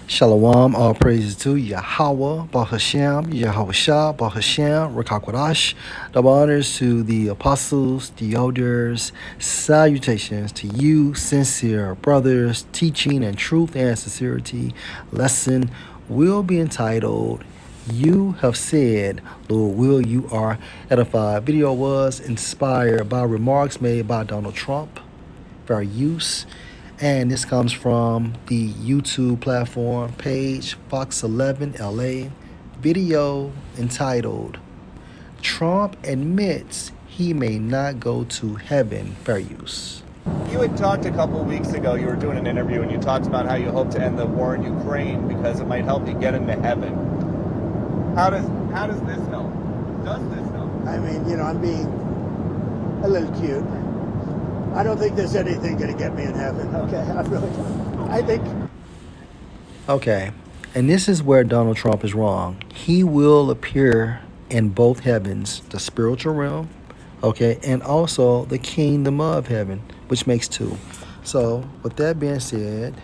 Shalom, all praises to Yahweh, Bahashem, Yahweh Bahashem, Rakakwadash. Double honors to the apostles, the elders. Salutations to you, sincere brothers, teaching and truth and sincerity. Lesson will be entitled, You Have Said, Lord Will You Are Edified. Video was inspired by remarks made by Donald Trump, fair use. And this comes from the YouTube platform page Fox 11 LA. Video entitled, Trump admits he may not go to heaven. Fair use. You had talked a couple of weeks ago, you were doing an interview, and you talked about how you hope to end the war in Ukraine because it might help you get into heaven. How does this help? Does this help? I mean, I'm being a little cute. I don't think there's anything going to get me in heaven. Okay, I really don't. I think. Okay, and this is where Donald Trump is wrong. He will appear in both heavens, the spiritual realm, okay, and also the kingdom of heaven, which makes two. So, with that being said,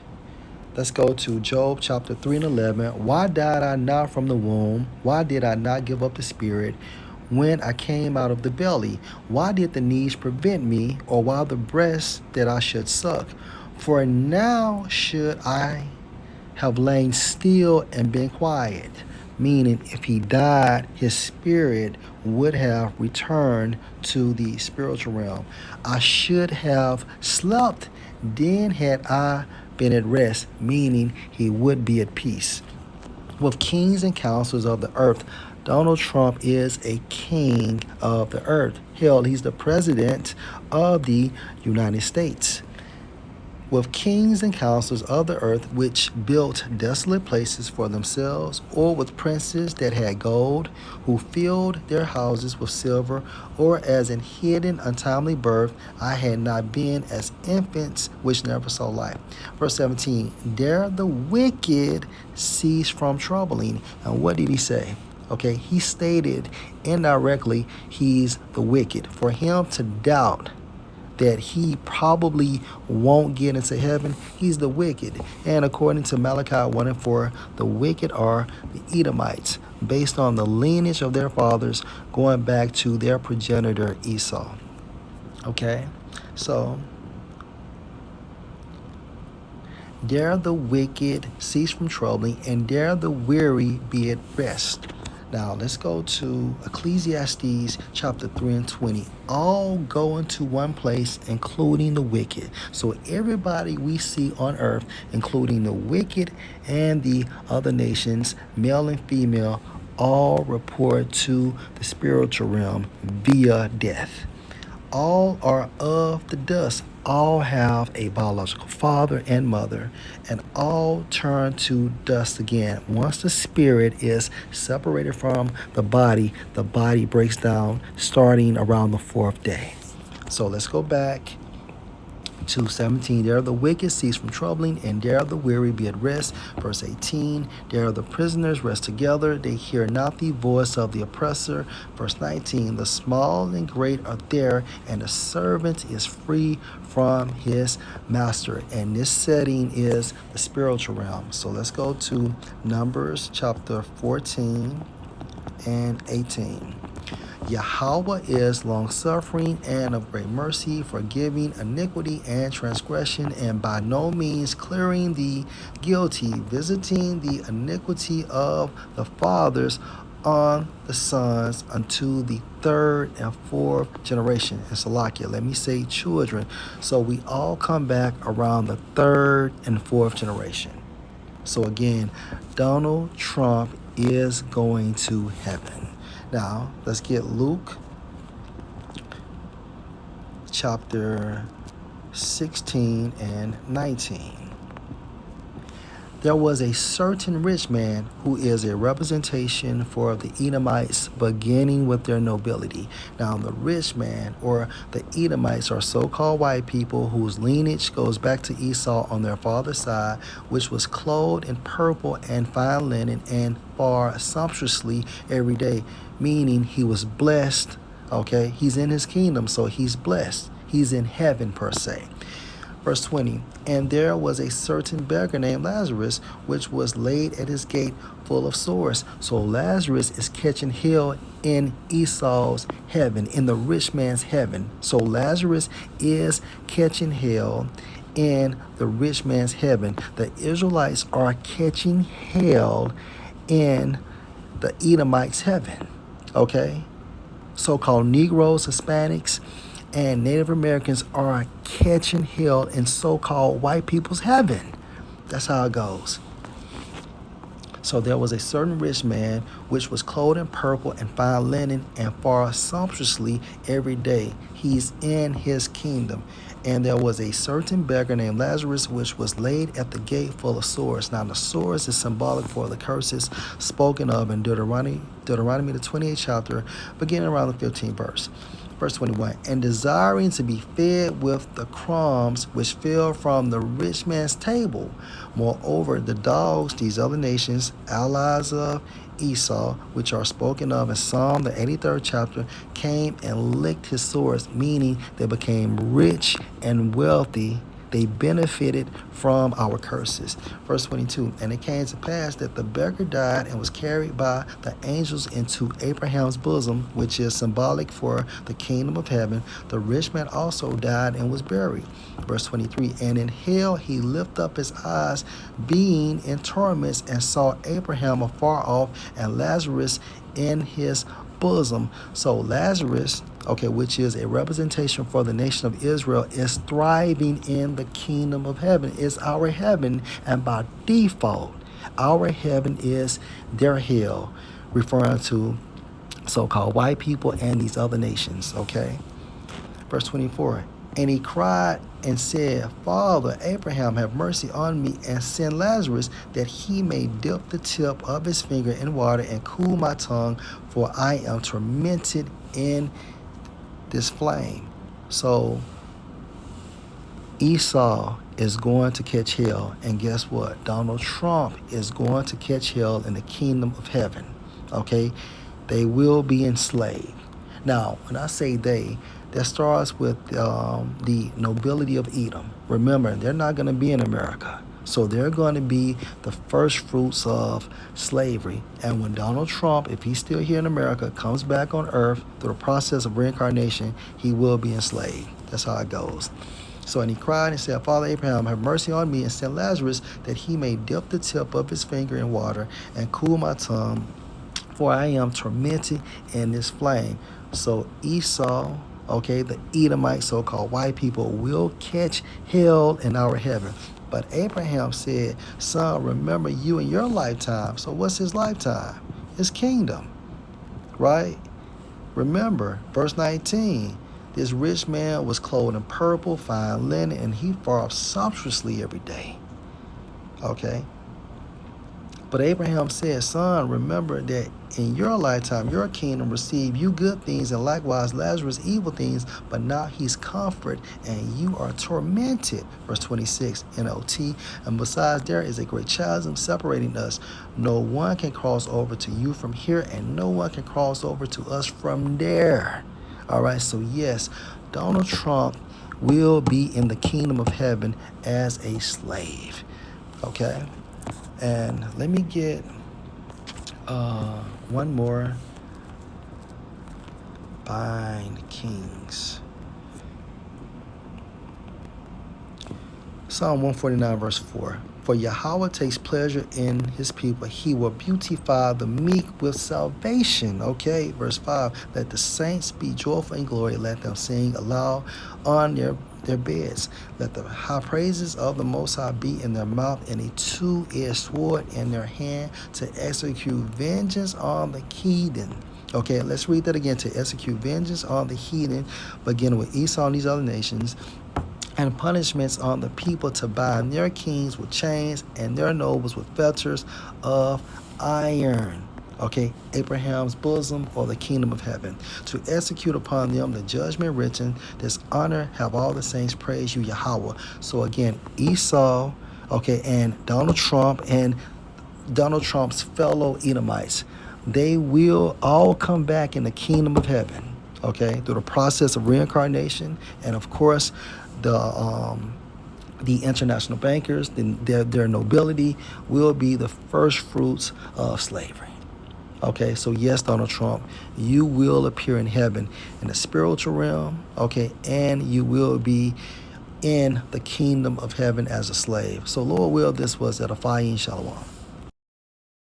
let's go to Job chapter 3 and 11. Why died I not from the womb? Why did I not give up the spirit when I came out of the belly? Why did the knees prevent me, or why the breast that I should suck? For now should I have lain still and been quiet. Meaning, if he died, his spirit would have returned to the spiritual realm. I should have slept, then had I been at rest, meaning he would be at peace. With kings and counselors of the earth, Donald Trump is a king of the earth. Hell, he's the president of the United States. With kings and counselors of the earth which built desolate places for themselves, or with princes that had gold, who filled their houses with silver, or as in hidden untimely birth, I had not been as infants which never saw life. Verse 17, there the wicked cease from troubling. And what did he say? Okay, he stated indirectly he's the wicked. For him to doubt that he probably won't get into heaven, he's the wicked. And according to Malachi 1 and 4, the wicked are the Edomites, based on the lineage of their fathers, going back to their progenitor Esau. Okay, so dare the wicked cease from troubling, and dare the weary be at rest. Now, let's go to Ecclesiastes chapter 3 and 20. All go into one place, including the wicked. So everybody we see on earth, including the wicked and the other nations, male and female, all report to the spiritual realm via death. All are of the dust. All have a biological father and mother, and all turn to dust again. Once the spirit is separated from the body breaks down starting around the fourth day. So let's go back to 17. There the wicked cease from troubling, and there the weary be at rest. Verse 18. There the prisoners rest together, they hear not the voice of the oppressor. Verse 19. The small and great are there, and the servant is free from his master. And this setting is the spiritual realm. So let's go to Numbers chapter 14 and 18. Yahweh is long-suffering and of great mercy, forgiving iniquity and transgression, and by no means clearing the guilty, visiting the iniquity of the fathers on the sons unto the third and fourth generation. And Salakia, let me say children, so we all come back around the third and fourth generation. So again, Donald Trump is going to heaven. Now, let's get Luke chapter 16 and 19. There was a certain rich man who is a representation for the Edomites, beginning with their nobility. Now, the rich man, or the Edomites, are so-called white people whose lineage goes back to Esau on their father's side, which was clothed in purple and fine linen and far sumptuously every day, meaning he was blessed. Okay, he's in his kingdom, so he's blessed. He's in heaven per se. Verse 20, and there was a certain beggar named Lazarus, which was laid at his gate full of sores. So Lazarus is catching hell in Esau's heaven, in the rich man's heaven. So Lazarus is catching hell in the rich man's heaven. The Israelites are catching hell in the Edomites' heaven. Okay? So-called Negroes, Hispanics, and Native Americans are catching hell in so-called white people's heaven. That's how it goes. So there was a certain rich man which was clothed in purple and fine linen and fared sumptuously every day. He's in his kingdom. And there was a certain beggar named Lazarus which was laid at the gate full of sores. Now the sores is symbolic for the curses spoken of in Deuteronomy the 28th chapter, beginning around the 15th verse. Verse 21, and desiring to be fed with the crumbs which fell from the rich man's table. Moreover, the dogs, these other nations, allies of Esau, which are spoken of in Psalm the 83rd chapter, came and licked his sores, meaning they became rich and wealthy. They benefited from our curses. Verse 22, and it came to pass that the beggar died and was carried by the angels into Abraham's bosom, which is symbolic for the kingdom of heaven. The rich man also died and was buried. Verse 23, and in hell he lifted up his eyes, being in torments, and saw Abraham afar off and Lazarus in his bosom. So Lazarus, okay, which is a representation for the nation of Israel, is thriving in the kingdom of heaven. It's our heaven, and by default, our heaven is their hell, referring to so-called white people and these other nations, okay? Verse 24, and he cried and said, Father Abraham, have mercy on me, and send Lazarus, that he may dip the tip of his finger in water and cool my tongue, for I am tormented in this flame. So Esau is going to catch hell, and guess what? Donald Trump is going to catch hell in the kingdom of heaven. Okay? They will be enslaved. Now, when I say they, that starts with the nobility of Edom. Remember, they're not going to be in America. So they're going to be the first fruits of slavery. And when Donald Trump, if he's still here in America, comes back on earth through the process of reincarnation, he will be enslaved. That's how it goes. So, and he cried and said, Father Abraham, have mercy on me, and send Lazarus, that he may dip the tip of his finger in water and cool my tongue, for I am tormented in this flame. So Esau, okay, the Edomites, so-called white people, will catch hell in our heaven. But Abraham said, son, remember you in your lifetime. So what's his lifetime? His kingdom, right? Remember, verse 19, this rich man was clothed in purple, fine linen, and he fared sumptuously every day. Okay? But Abraham said, son, remember that in your lifetime, your kingdom received you good things, and likewise Lazarus evil things, but now he's comforted, and you are tormented. Verse 26, NOT, and besides there is a great chasm separating us. No one can cross over to you from here, and no one can cross over to us from there. All right, so yes, Donald Trump will be in the kingdom of heaven as a slave. Okay? And let me get one more. Bind kings. Psalm 149 verse 4. For Yahweh takes pleasure in his people. He will beautify the meek with salvation. Okay, verse 5. Let the saints be joyful in glory. Let them sing aloud on their beds. Let the high praises of the Most High be in their mouth, and a two-edged sword in their hand, to execute vengeance on the heathen. Okay, let's read that again. To execute vengeance on the heathen, beginning with Esau and these other nations, and punishments on the people, to bind their kings with chains and their nobles with fetters of iron. Okay, Abraham's bosom, or the kingdom of heaven, to execute upon them the judgment written. This honor have all the saints praise you, Yahweh. So again, Esau, okay, and Donald Trump and Donald Trump's fellow Edomites, they will all come back in the kingdom of heaven, okay, through the process of reincarnation, and of course, the the international bankers, their nobility will be the first fruits of slavery. Okay, so yes, Donald Trump, you will appear in heaven in the spiritual realm, okay, and you will be in the kingdom of heaven as a slave. So Lord will, this was edifying. Shalom.